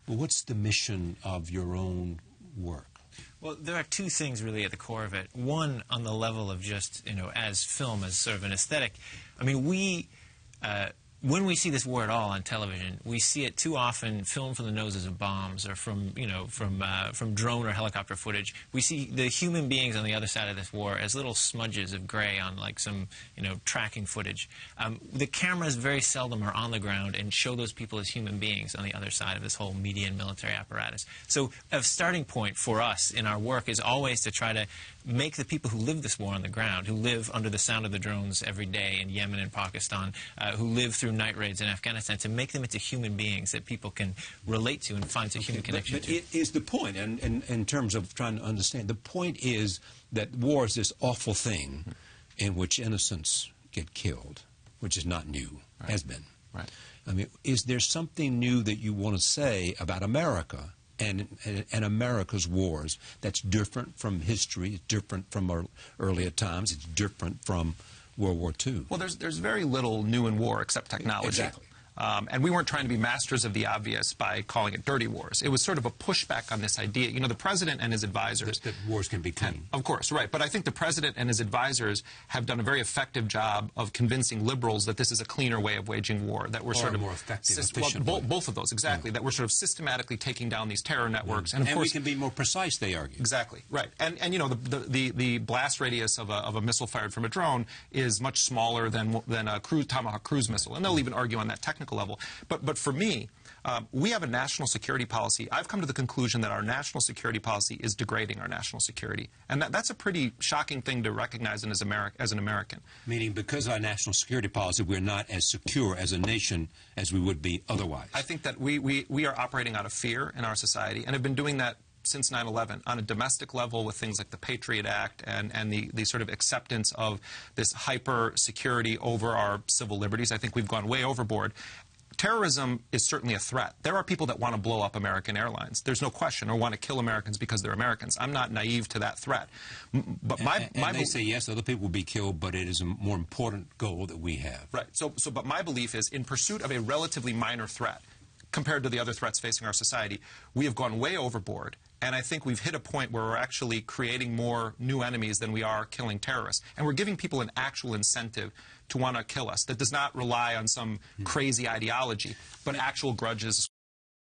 Well, what's the mission of your own work? Well, there are two things really at the core of it. One, on the level of just, as film, as sort of an aesthetic. I mean, when we see this war at all on television, we see it too often filmed from the noses of bombs or from drone or helicopter footage. We see the human beings on the other side of this war as little smudges of gray on like some, tracking footage. The cameras very seldom are on the ground and show those people as human beings on the other side of this whole media and military apparatus. So a starting point for us in our work is always to try to make the people who live this war on the ground, who live under the sound of the drones every day in Yemen and Pakistan, who live through night raids in Afghanistan, to make them into human beings that people can relate to and find a human connection to. But it is the point, and in terms of trying to understand, the point is that war is this awful thing in which innocents get killed, which is not new, has been. Right. I mean, is there something new that you want to say about America and America's wars that's different from history, it's different from our earlier times, it's different from World War II? Well, there's very little new in war except technology. Exactly. And we weren't trying to be masters of the obvious by calling it dirty wars. It was sort of a pushback on this idea. The president and his advisors... That wars can be clean. Of course, right. But I think the president and his advisors have done a very effective job of convincing liberals that this is a cleaner way of waging war, that we're sort of... more effective, efficient. Both of those, exactly. That we're sort of systematically taking down these terror networks. And of course, we can be more precise, they argue. Exactly, right. And the blast radius of a missile fired from a drone is much smaller than a Tomahawk cruise missile. And they'll even argue on that technical level. But for me, we have a national security policy. I've come to the conclusion that our national security policy is degrading our national security. And that's a pretty shocking thing to recognize as an American. Meaning because of our national security policy, we're not as secure as a nation as we would be otherwise. I think that we are operating out of fear in our society and have been doing that since 9/11 on a domestic level with things like the Patriot Act and the sort of acceptance of this hyper security over our civil liberties. I think we've gone way overboard. Terrorism is certainly a threat. There are people that want to blow up American airlines. There's no question, or want to kill Americans because they're Americans. I'm not naive to that threat. But they say, yes, other people will be killed, but it is a more important goal that we have. Right. But my belief is, in pursuit of a relatively minor threat, compared to the other threats facing our society, we have gone way overboard. And I think we've hit a point where we're actually creating more new enemies than we are killing terrorists. And we're giving people an actual incentive to want to kill us that does not rely on some crazy ideology, but actual grudges.